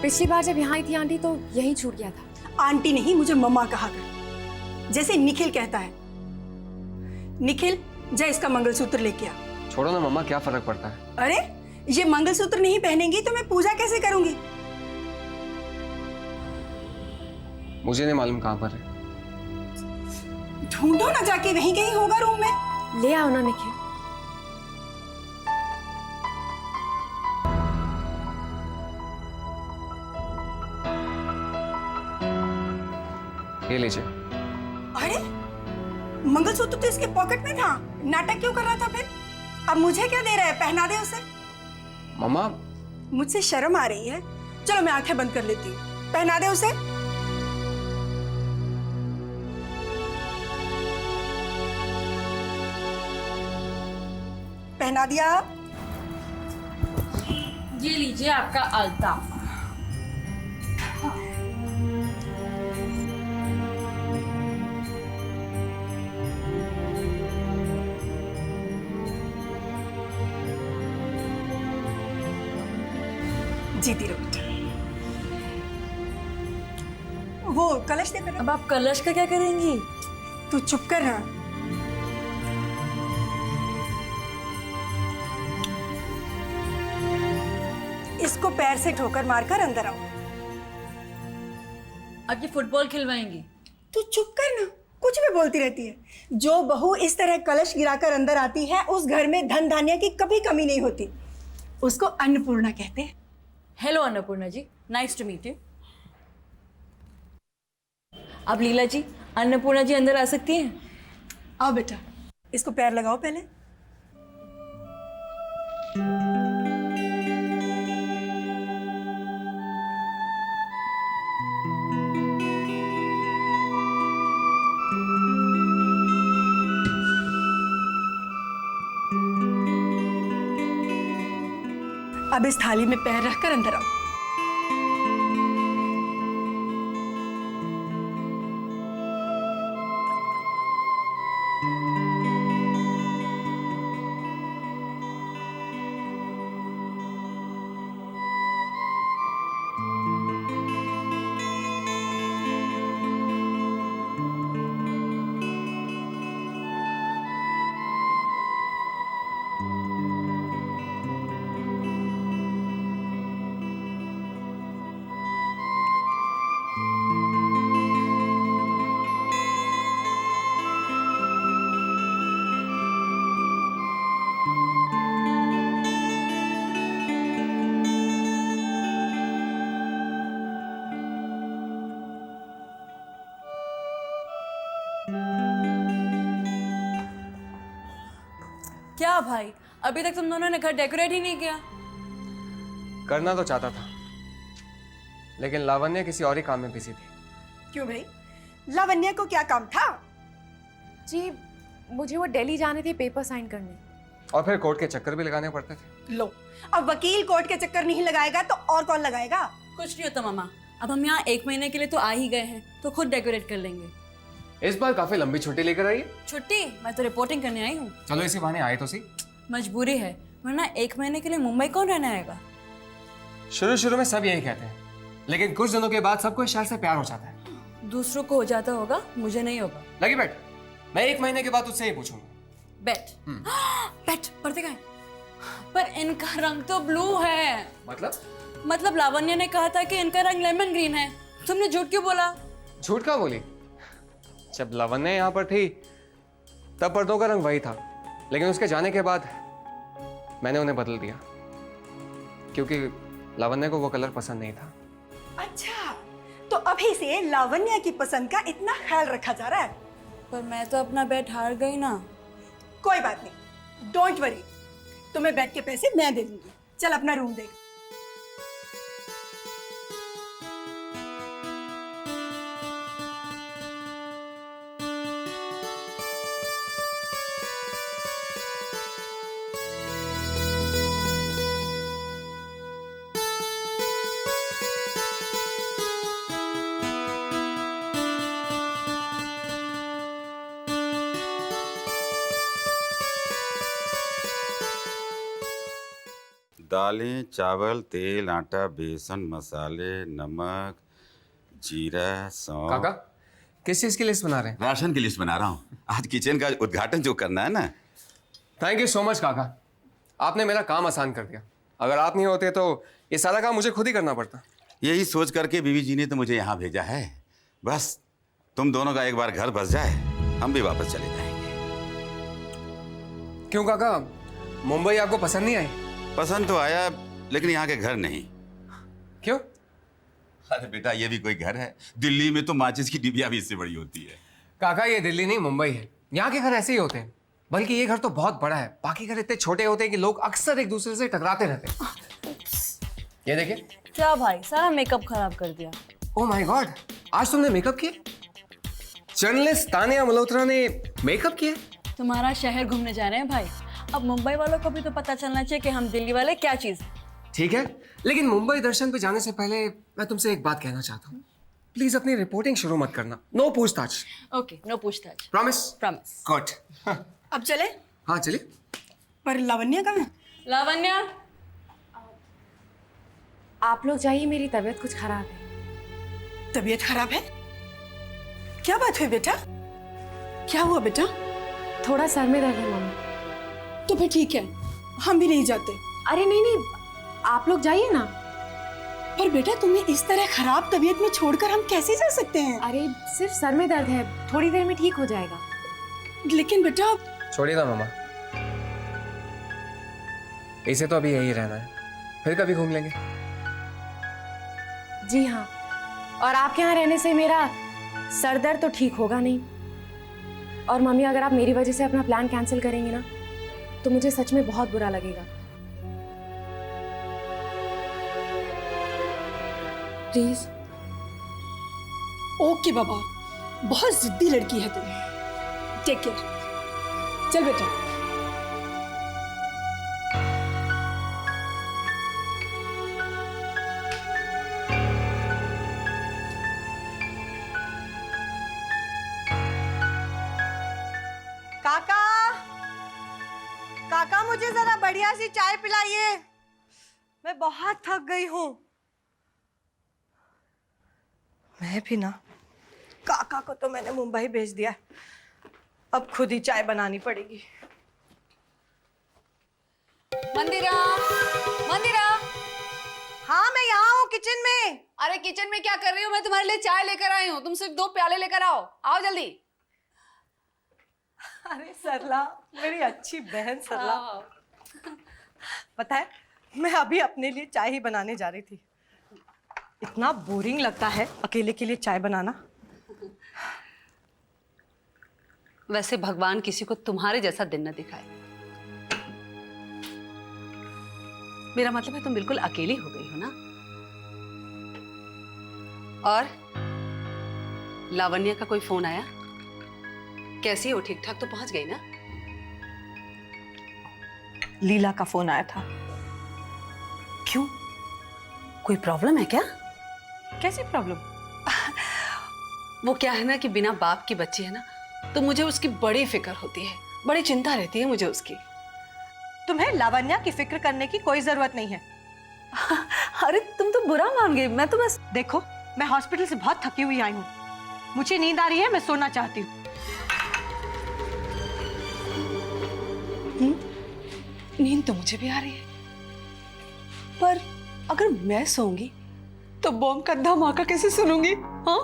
पिछली बार जब यहाँ आई थी आंटी तो यही छूट गया था। आंटी नहीं, मुझे मम्मा कहा कर, जैसे निखिल कहता है। निखिल, जा इसका मंगलसूत्र लेके आ। छोड़ो ना मम्मा, क्या फर्क पड़ता है। अरे ये मंगलसूत्र नहीं पहनेंगी तो मैं पूजा कैसे करूंगी? मुझे नहीं मालूम कहाँ पर है। ढूंढो ना, जाके वहीं कहीं होगा रूम में। ले आओ ना निखिल। ये लीजिए। अरे मंगलसूत्र तो इसके पॉकेट में था, नाटक क्यों कर रहा था फिर? अब मुझे क्या दे रहा है? पहना दे उसे। मम्मा मुझसे शर्म आ रही है। चलो मैं आंखें बंद कर लेती हूँ, पहना दे उसे। पहना दिया। ये लीजिए आपका अलता। जीती रहो बेटा। वो कलश दे बेटा। अब आप कलश का क्या करेंगी? तू चुप कर ना। इसको पैर से ठोकर मारकर अंदर आओ। अब ये फुटबॉल खिलवाएंगी? तू चुप कर ना, कुछ भी बोलती रहती है। जो बहू इस तरह कलश गिराकर अंदर आती है उस घर में धन धान्य की कभी कमी नहीं होती। उसको अन्नपूर्णा कहते हैं। Hello Annapurna ji, nice to meet you. अब लीला जी, अन्नपूर्णा जी अंदर आ सकती हैं? आओ बेटा, इसको पैर लगाओ पहले। अब इस थाली में पैर रखकर अंदर आओ। क्या भाई, अभी तक तुम दोनों ने घर डेकोरेट ही नहीं किया? करना तो चाहता था, लेकिन लावण्य किसी और ही काम में बिजी थी। क्यों भाई, लावण्य को क्या काम था? जी मुझे वो दिल्ली जाने थे पेपर साइन करने। और फिर कोर्ट के चक्कर भी लगाने पड़ते थे। लो, अब वकील कोर्ट के चक्कर नहीं लगाएगा तो और कौन लगाएगा? कुछ नहीं होता मामा, अब हम यहाँ 1 महीने के लिए तो आ ही गए हैं, तो खुद डेकोरेट कर लेंगे। इस बार काफी लंबी छुट्टी लेकर आई है। छुट्टी? मैं तो रिपोर्टिंग करने आई हूँ। चलो इसी बहाने आए तो सी। मजबूरी है, वरना 1 महीने के लिए मुंबई कौन रहने आएगा? शुरू शुरू में सब यही कहते हैं, लेकिन कुछ दिनों के बाद सबको इस शहर से प्यार हो जाता है। दूसरों को हो जाता होगा, मुझे नहीं होगा। लगी बैठ, मैं 1 महीने के बाद तुझसे ही पूछूंगा। बेट। बेट पढ़ते गए, पर इनका रंग तो ब्लू है। मतलब लावण्य ने कहा था कि इनका रंग लेमन ग्रीन है। तुमने झूठ क्यों बोला? झूठ कहाँ बोली? जब लावण्य यहाँ पर थी तब पर्दों का रंग वही था, लेकिन उसके जाने के बाद मैंने उन्हें बदल दिया, क्योंकि लावण्य को वो कलर पसंद नहीं था। अच्छा, तो अभी से लावण्य की पसंद का इतना ख्याल रखा जा रहा है। पर मैं तो अपना बेट हार गई ना। कोई बात नहीं, डोंट वरी, तुम्हें बेड के पैसे मैं दे दूंगी। चल अपना रूम देख। दालें, चावल, तेल, आटा, बेसन, मसाले, नमक, जीरा, सौंफ। काका किस चीज़ की लिस्ट बना रहे हैं? राशन की लिस्ट बना रहा हूँ। आज किचन का उद्घाटन जो करना है ना। थैंक यू सो मच काका, आपने मेरा काम आसान कर दिया। अगर आप नहीं होते तो ये सारा काम मुझे खुद ही करना पड़ता। यही सोच करके बीवी जी ने तो मुझे यहाँ भेजा है। बस तुम दोनों का एक बार घर बस जाए, हम भी वापस चले जाएंगे। क्यों काका, मुंबई आपको पसंद नहीं आई? पसंद तो आया, लेकिन यहाँ के घर नहीं। क्यों? अरे बेटा, ये भी कोई घर है? दिल्ली में तो माचिस की डिबिया भी इससे बड़ी होती है। काका ये दिल्ली नहीं मुंबई है, यहाँ के घर ऐसे ही होते हैं। बल्कि ये घर तो बहुत बड़ा है, बाकी घर इतने छोटे होते हैं कि लोग अक्सर एक दूसरे से टकराते रहते हैं। ये देखिए। क्या भाई, सारा मेकअप खराब कर दिया। ओह माय गॉड, आज तुमने मेकअप किया? जर्नलिस्ट तानिया मल्होत्रा ने मेकअप किया? तुम्हारा शहर घूमने जा रहे हैं भाई। अब मुंबई वालों को भी तो पता चलना चाहिए कि हम दिल्ली वाले क्या चीज। ठीक है, लेकिन मुंबई दर्शन पे जाने से पहले मैं तुमसे एक बात कहना चाहता हूँ। प्लीज अपनी रिपोर्टिंग शुरू मत करना। नो पूछताछ। ओके, नो पूछताछ। प्रॉमिस? प्रॉमिस। गुड। अब चले? हाँ चलिए। पर लावण्य कहाँ है? लावण्या, आप लोग जाइए, मेरी तबीयत कुछ खराब है। तबीयत खराब है? क्या बात हुई बेटा? क्या हुआ बेटा? थोड़ा सर में दर्द है मम्मी। तो फिर ठीक है, हम भी नहीं जाते। अरे नहीं नहीं, आप लोग जाइए ना। पर बेटा, तुम्हें इस तरह खराब तबीयत में छोड़कर हम कैसे जा सकते हैं? अरे सिर्फ सर में दर्द है, थोड़ी देर में ठीक हो जाएगा। लेकिन बेटा, छोड़िए ना मामा, इसे तो अभी यही रहना है, फिर कभी घूम लेंगे। जी हाँ, और आपके यहाँ रहने से मेरा सर दर्द तो ठीक होगा नहीं। और मम्मी, अगर आप मेरी वजह से अपना प्लान कैंसिल करेंगी ना, तो मुझे सच में बहुत बुरा लगेगा। प्लीज। ओके बाबा, बहुत जिद्दी लड़की है तुम। Take care. चल बेटा। काका, काका मुझे जरा बढ़िया सी चाय पिलाइए, मैं बहुत थक गई हूँ। मैं भी ना, काका को तो मैंने मुंबई भेज दिया, अब खुद ही चाय बनानी पड़ेगी। मंदिरा, मंदिरा। हाँ मैं यहाँ हूँ किचन में। अरे किचन में क्या कर रही हो? मैं तुम्हारे लिए चाय लेकर आई हूँ, तुम सिर्फ 2 प्याले लेकर आओ। आओ जल्दी। अरे सरला, मेरी अच्छी बहन सरला, पता है मैं अभी अपने लिए चाय ही बनाने जा रही थी। इतना बोरिंग लगता है अकेले के लिए चाय बनाना। वैसे भगवान किसी को तुम्हारे जैसा दिन न दिखाए। मेरा मतलब है तुम बिल्कुल अकेली हो गई हो ना। और लावण्य का कोई फोन आया? कैसी हो? ठीक ठाक तो पहुंच गई ना? लीला का फोन आया था। क्यों, कोई प्रॉब्लम है क्या? कैसी प्रॉब्लम? वो क्या है ना कि बिना बाप की बच्ची है ना, तो मुझे उसकी बड़ी फिक्र होती है, बड़ी चिंता रहती है मुझे उसकी। तुम्हें लावण्या की फिक्र करने की कोई जरूरत नहीं है। अरे तुम तो बुरा मान गई। मैं तो बस, देखो मैं हॉस्पिटल से बहुत थकी हुई आई हूँ, मुझे नींद आ रही है, मैं सोना चाहती हूँ। नींद तो मुझे भी आ रही है, पर अगर मैं सोऊंगी तो बॉम्ब का धमाका कैसे सुनूंगी? हाँ,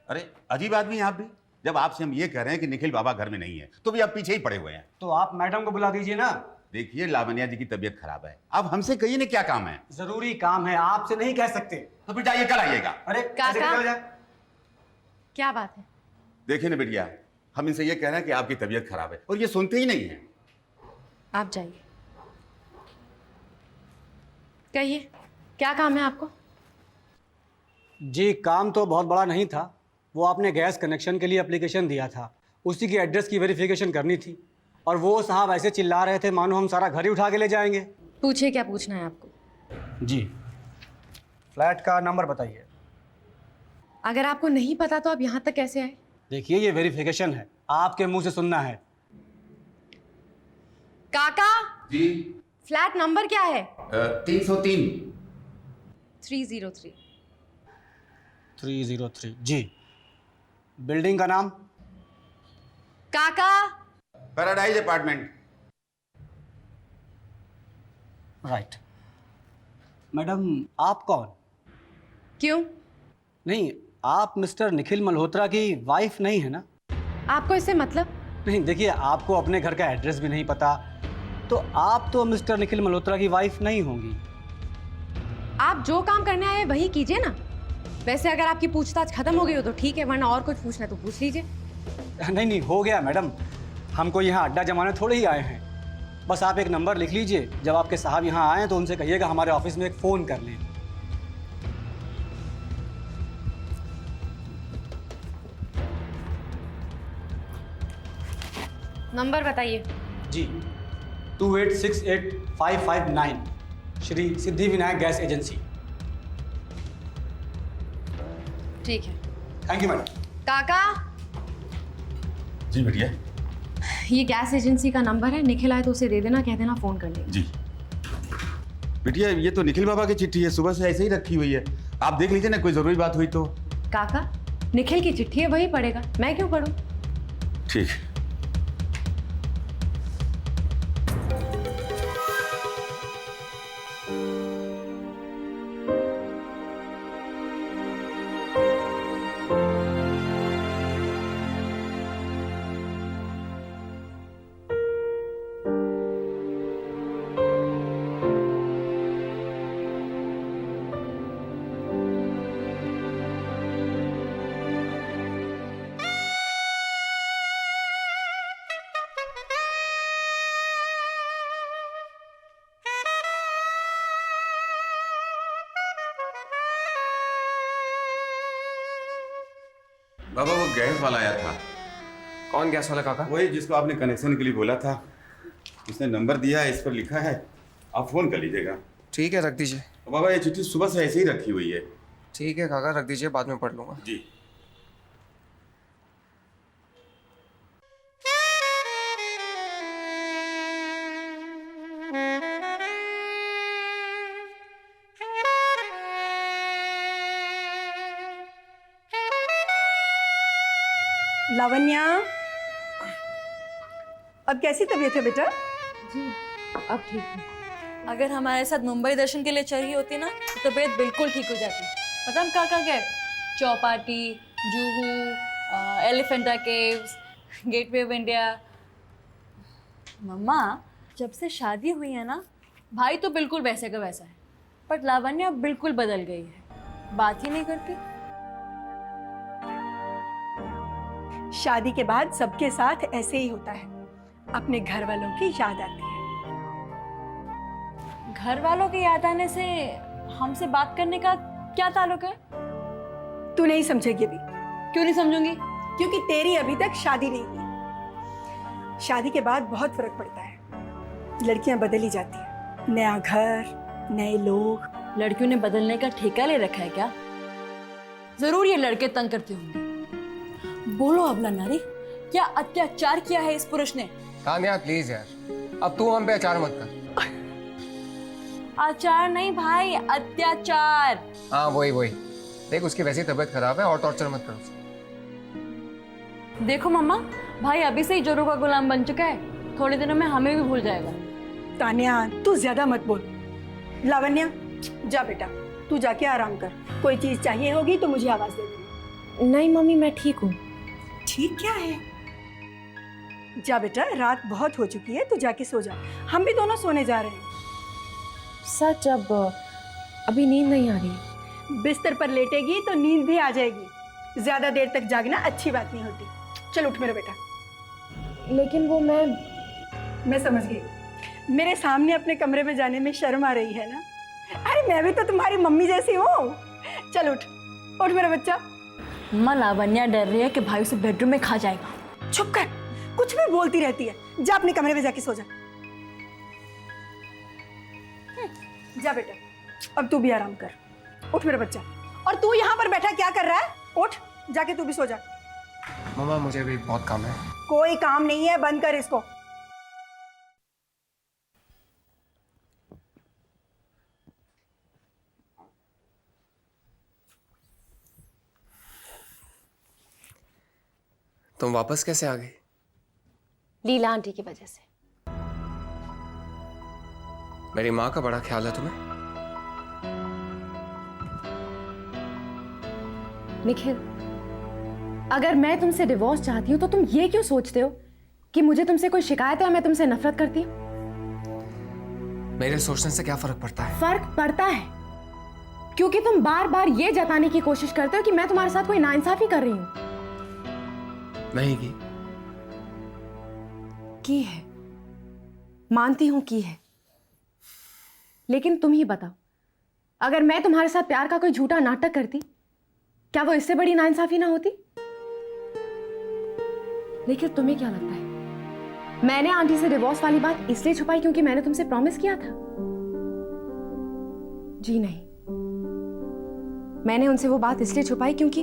अरे अजीब आदमी हैं आप भी। जब आपसे हम ये कह रहे हैं कि निखिल बाबा घर में नहीं है, तो भी आप पीछे ही पड़े हुए हैं। तो आप मैडम को बुला दीजिए ना। देखिए, लावण्या जी की तबीयत खराब है, अब हमसे कहिए ना क्या काम है। जरूरी काम है, आपसे नहीं कह सकते। तो बेटा ये कल आइएगा। अरे कैसे काका। निकल जाए? क्या बात है? देखिए ना बिटिया, हम इनसे ये कह रहे हैं कि आपकी तबीयत खराब है और ये सुनते ही नहीं है। आप जाइए। कहिए, क्या काम है आपको? जी, काम तो बहुत बड़ा नहीं था। वो आपने गैस कनेक्शन के लिए एप्लीकेशन दिया था, उसी की एड्रेस की वेरिफिकेशन करनी थी। और वो साहब ऐसे चिल्ला रहे थे मानो हम सारा घर ही उठा के ले जाएंगे। पूछिए, क्या पूछना है आपको? जी, फ्लैट का नंबर बताइए। अगर आपको नहीं पता तो आप यहाँ तक कैसे आए? देखिए, ये वेरिफिकेशन है, आपके मुंह से सुनना है। काका, जी, फ्लैट नंबर क्या है? 303। 303। 303 जी। बिल्डिंग का नाम? काका। Paradise apartment. राइट। मैडम आप कौन? क्यों? नहीं, आप मिस्टर निखिल मल्होत्रा की वाइफ नहीं है ना? आपको इससे मतलब? नहीं देखिए, आपको अपने घर का एड्रेस भी नहीं पता, तो आप तो मिस्टर निखिल मल्होत्रा की वाइफ नहीं होंगी। आप जो काम करने आए वही कीजिए ना। वैसे अगर आपकी पूछताछ खत्म हो गई हो तो ठीक है, वरना और कुछ पूछना है तो पूछ लीजिए। नहीं नहीं, हो गया मैडम, हमको यहाँ अड्डा जमाने थोड़े ही आए हैं। बस आप एक नंबर लिख लीजिए, जब आपके साहब यहाँ आए तो उनसे कहिएगा हमारे ऑफिस में एक फ़ोन कर लें। नंबर बताइए। जी, 2868-559 श्री सिद्धि विनायक गैस एजेंसी। ठीक है। Thank you madam. काका, जी बेटिया। ये गैस एजेंसी का नंबर है, निखिल आए तो उसे दे देना, कह देना फ़ोन कर लेगा। जी बेटिया, ये तो निखिल बाबा की चिट्ठी है, सुबह से ऐसे ही रखी हुई है। आप देख लीजिए ना, कोई ज़रूरी बात हुई तो। काका, निखिल की चिट्ठी है, वही पढ़ेगा, मैं क्यों पढ़ूं? ठीक। बाबा वो गैस वाला आया था। कौन गैस वाला काका? वही जिसको आपने कनेक्शन के लिए बोला था। उसने नंबर दिया है, इस पर लिखा है, आप फोन कर लीजिएगा। ठीक है, रख दीजिए। बाबा ये चिट्ठी सुबह से ऐसे ही रखी हुई है। ठीक है काका, रख दीजिए, बाद में पढ़ लूँगा। जी। लावण्या, अब कैसी तबीयत है बेटा? जी, अब ठीक है। अगर हमारे साथ मुंबई दर्शन के लिए चली होती ना तो तबीयत बिल्कुल ठीक हो जाती। पता हम कहाँ गए? Chowpatty, Juhu, Elephanta caves, gateway of India. मम्मा, जब से शादी हुई है ना, भाई तो बिल्कुल वैसे का वैसा है, पर लावण्या बिल्कुल बदल गई है, बात ही नहीं करती। शादी के बाद सबके साथ ऐसे ही होता है, अपने घर वालों की याद आती है। घर वालों की याद आने से हमसे बात करने का क्या ताल्लुक है? तू नहीं समझेगी अभी। क्यों नहीं समझूंगी? क्योंकि तेरी अभी तक शादी नहीं हुई। शादी के बाद बहुत फर्क पड़ता है, लड़कियां बदल ही जाती हैं, नया घर, नए लोग। लड़कियों ने बदलने का ठेका ले रखा है क्या? जरूर ये लड़के तंग करते होंगे। बोलो अबला नारी, क्या अत्याचार किया है इस पुरुष ने? तान्या प्लीज यार, अब तू हम पे अचार मत कर। आचार नहीं भाई, अत्याचार। हाँ वही वही, देख उसकी वैसी तबीयत खराब है और टॉर्चर मत कर उसे। देखो मम्मा, भाई अभी से ही जोरों का गुलाम बन चुका है, थोड़े दिनों में हमें भी भूल जाएगा। तान्या, तू ज्यादा मत बोल। लावण्या, जा बेटा, तू जाके आराम कर। कोई चीज चाहिए होगी तो मुझे आवाज दे देना। नहीं मम्मी, मैं ठीक हूँ। ठीक क्या है? जा बेटा, रात बहुत हो चुकी है, तू जाके सो जा। हम भी दोनों सोने जा रहे हैं। सच, अब अभी नींद नहीं आ रही। बिस्तर पर लेटेगी तो नींद भी आ जाएगी। ज्यादा देर तक जागना अच्छी बात नहीं होती। चल उठ मेरा बेटा। लेकिन वो मैं समझ गई, मेरे सामने अपने कमरे में जाने में शर्म आ रही है ना? अरे मैं भी तो तुम्हारी मम्मी जैसी हूँ। चल उठ, उठ मेरा बच्चा। मम्मा, लावण्या डर रही है कि भाई उसे बेडरूम में खा जाएगा। चुप कर, कुछ भी बोलती रहती है। जा अपने कमरे में जाके सो जा। जा बेटा, अब तू भी आराम कर। उठ मेरा बच्चा। और तू यहाँ पर बैठा क्या कर रहा है? उठ, जाके तू भी सो जा। मम्मा मुझे भी बहुत काम है। कोई काम नहीं है, बंद कर इसको। तुम वापस कैसे आ गई? लीला आंटी की वजह से। मेरी माँ का बड़ा ख्याल है तुम्हें। निखिल, अगर मैं तुमसे डिवोर्स चाहती हूँ तो तुम ये क्यों सोचते हो कि मुझे तुमसे कोई शिकायत है या मैं तुमसे नफरत करती हूँ? मेरे सोचने से क्या फर्क पड़ता है? फर्क पड़ता है, क्योंकि तुम बार बार ये जताने की कोशिश करते हो कि मैं तुम्हारे साथ कोई नाइंसाफी कर रही हूँ। नहीं की है, मानती हूं की है, लेकिन तुम ही बताओ, अगर मैं तुम्हारे साथ प्यार का कोई झूठा नाटक करती, क्या वो इससे बड़ी नाइंसाफी ना होती? लेकिन तुम्हें क्या लगता है मैंने आंटी से डिवोर्स वाली बात इसलिए छुपाई क्योंकि मैंने तुमसे प्रॉमिस किया था? जी नहीं, मैंने उनसे वो बात इसलिए छुपाई क्योंकि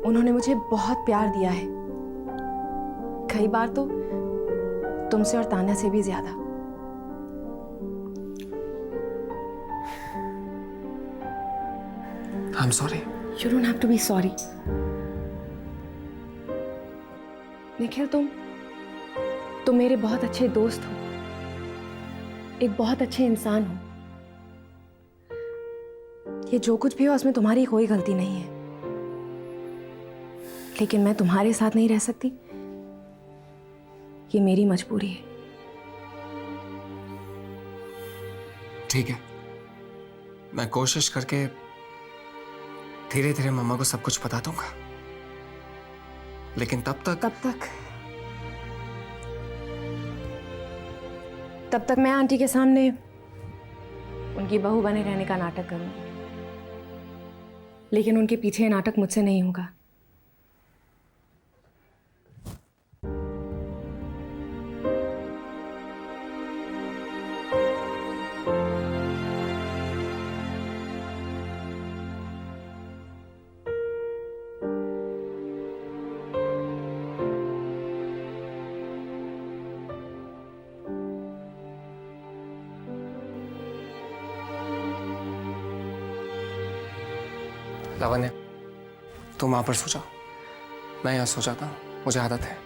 उन्होंने मुझे बहुत प्यार दिया है, कई बार तो तुमसे और तान्या से भी ज्यादा। I'm sorry. You don't have to be sorry. Nikhil, तुम मेरे बहुत अच्छे दोस्त हो, एक बहुत अच्छे इंसान हो। ये जो कुछ भी हो उसमें तुम्हारी कोई गलती नहीं है, लेकिन मैं तुम्हारे साथ नहीं रह सकती, ये मेरी मजबूरी है। ठीक है, मैं कोशिश करके धीरे धीरे मम्मा को सब कुछ बता दूंगा, लेकिन तब तक मैं आंटी के सामने उनकी बहू बने रहने का नाटक करूंगी, लेकिन उनके पीछे नाटक मुझसे नहीं होगा। लावण्य, तुम वहां पर सो जाओ, मैं यहाँ सो जाता हूँ, मुझे आदत है।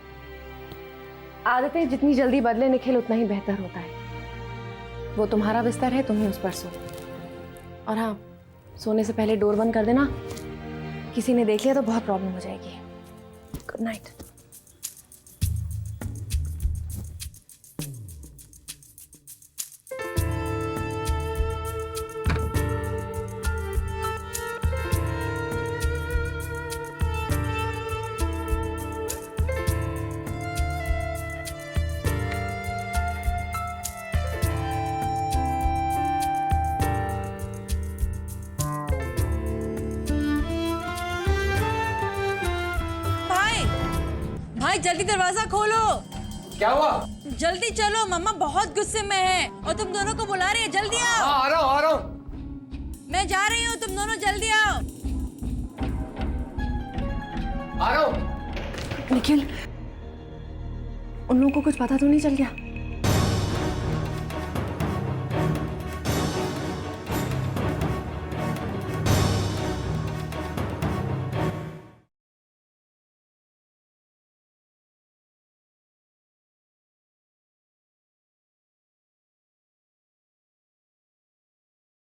आदतें जितनी जल्दी बदले निखिल, उतना ही बेहतर होता है। वो तुम्हारा बिस्तर है, तुम ही उस पर सो। और हाँ, सोने से पहले डोर बंद कर देना, किसी ने देख लिया तो बहुत प्रॉब्लम हो जाएगी। Good night. भाई जल्दी दरवाजा खोलो। क्या हुआ? जल्दी चलो, मम्मा बहुत गुस्से में है और तुम दोनों को बुला रही है, जल्दी आओ। आ रहा हूँ। मैं जा रही हूँ, तुम दोनों जल्दी आओ। आ रहा हूँ। निखिल, उन लोगों को कुछ पता तो नहीं चल गया?